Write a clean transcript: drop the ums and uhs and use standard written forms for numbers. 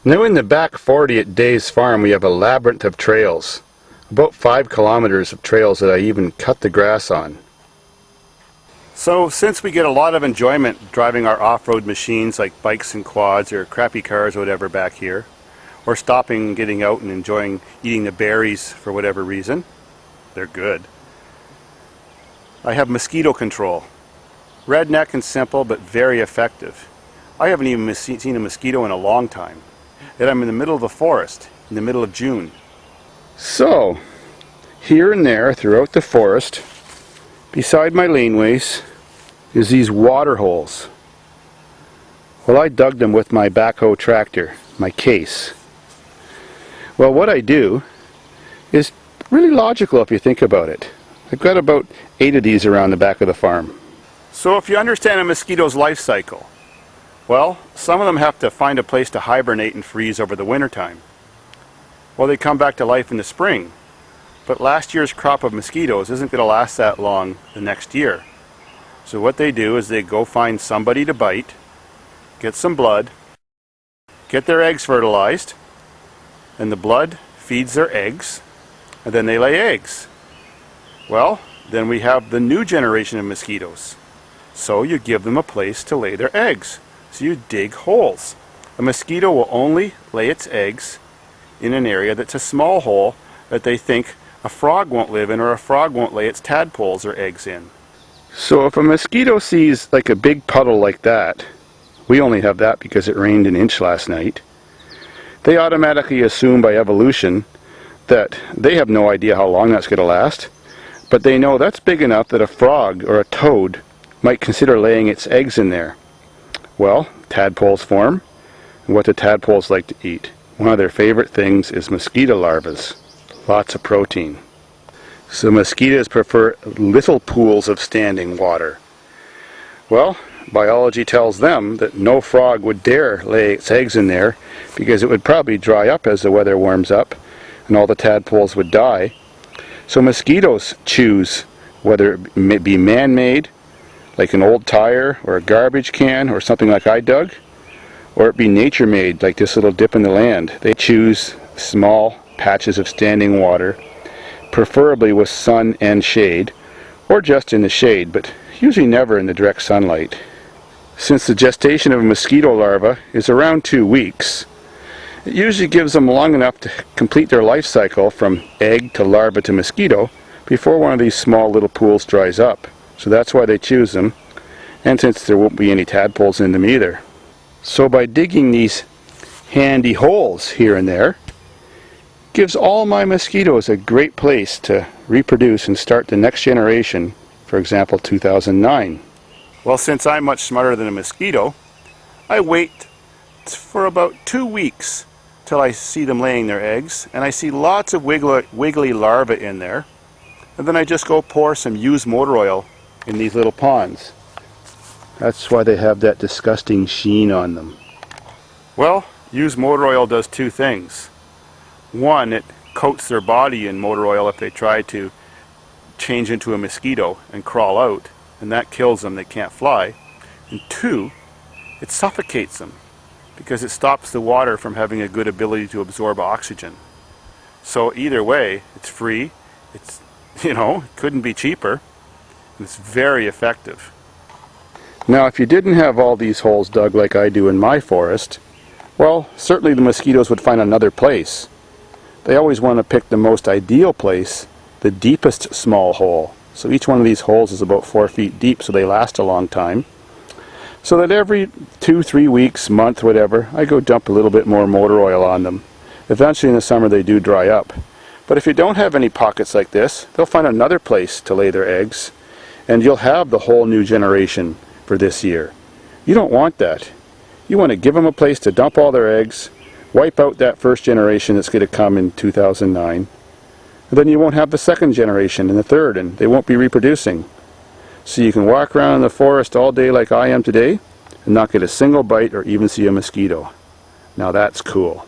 Now in the back 40 at Dave's farm we have a labyrinth of trails. About 5 kilometers of trails that I even cut the grass on. So since we get a lot of enjoyment driving our off-road machines like bikes and quads or crappy cars or whatever back here, or stopping and getting out and enjoying eating the berries for whatever reason, they're good. I have mosquito control. Redneck and simple but very effective. I haven't even seen a mosquito in a long time. Yet I'm in the middle of the forest, in the middle of June. So, here and there throughout the forest, beside my laneways, is these water holes. Well, I dug them with my backhoe tractor, my case. Well, what I do is really logical if you think about it. I've got about 8 of these around the back of the farm. So if you understand a mosquito's life cycle, well, some of them have to find a place to hibernate and freeze over the winter time. Well, they come back to life in the spring. But last year's crop of mosquitoes isn't going to last that long the next year. So what they do is they go find somebody to bite, get some blood, get their eggs fertilized, and the blood feeds their eggs, and then they lay eggs. Well, then we have the new generation of mosquitoes. So you give them a place to lay their eggs. So you dig holes. A mosquito will only lay its eggs in an area that's a small hole that they think a frog won't live in or a frog won't lay its tadpoles or eggs in. So if a mosquito sees like a big puddle like that, we only have that because it rained an inch last night, they automatically assume by evolution that they have no idea how long that's going to last, but they know that's big enough that a frog or a toad might consider laying its eggs in there. Well, tadpoles form, and what do tadpoles like to eat? One of their favorite things is mosquito larvae. Lots of protein. So mosquitoes prefer little pools of standing water. Well, biology tells them that no frog would dare lay its eggs in there because it would probably dry up as the weather warms up and all the tadpoles would die. So mosquitoes choose whether it may be man-made, like an old tire or a garbage can or something like I dug, or it be nature-made, like this little dip in the land. They choose small patches of standing water, preferably with sun and shade, or just in the shade, but usually never in the direct sunlight. Since the gestation of a mosquito larva is around 2 weeks, it usually gives them long enough to complete their life cycle from egg to larva to mosquito before one of these small little pools dries up. So that's why they choose them, and since there won't be any tadpoles in them either. So by digging these handy holes here and there, gives all my mosquitoes a great place to reproduce and start the next generation, for example 2009. Well, since I'm much smarter than a mosquito, I wait for about 2 weeks till I see them laying their eggs, and I see lots of wiggly larvae in there, and then I just go pour some used motor oil in these little ponds. That's why they have that disgusting sheen on them. Well, used motor oil does 2 things. One, it coats their body in motor oil if they try to change into a mosquito and crawl out, and that kills them, they can't fly. And 2, it suffocates them because it stops the water from having a good ability to absorb oxygen. So either way, it's free, it's, it couldn't be cheaper. It's very effective. Now, if you didn't have all these holes dug like I do in my forest, well, certainly the mosquitoes would find another place. They always want to pick the most ideal place, the deepest small hole. So each one of these holes is about 4 feet deep, so they last a long time. So that every 2-3 weeks, month, whatever, I go dump a little bit more motor oil on them. Eventually in the summer they do dry up. But if you don't have any pockets like this, they'll find another place to lay their eggs, and you'll have the whole new generation for this year. You don't want that. You want to give them a place to dump all their eggs, wipe out that first generation that's going to come in 2009, and then you won't have the second generation and the third, and they won't be reproducing. So you can walk around in the forest all day like I am today and not get a single bite or even see a mosquito. Now that's cool.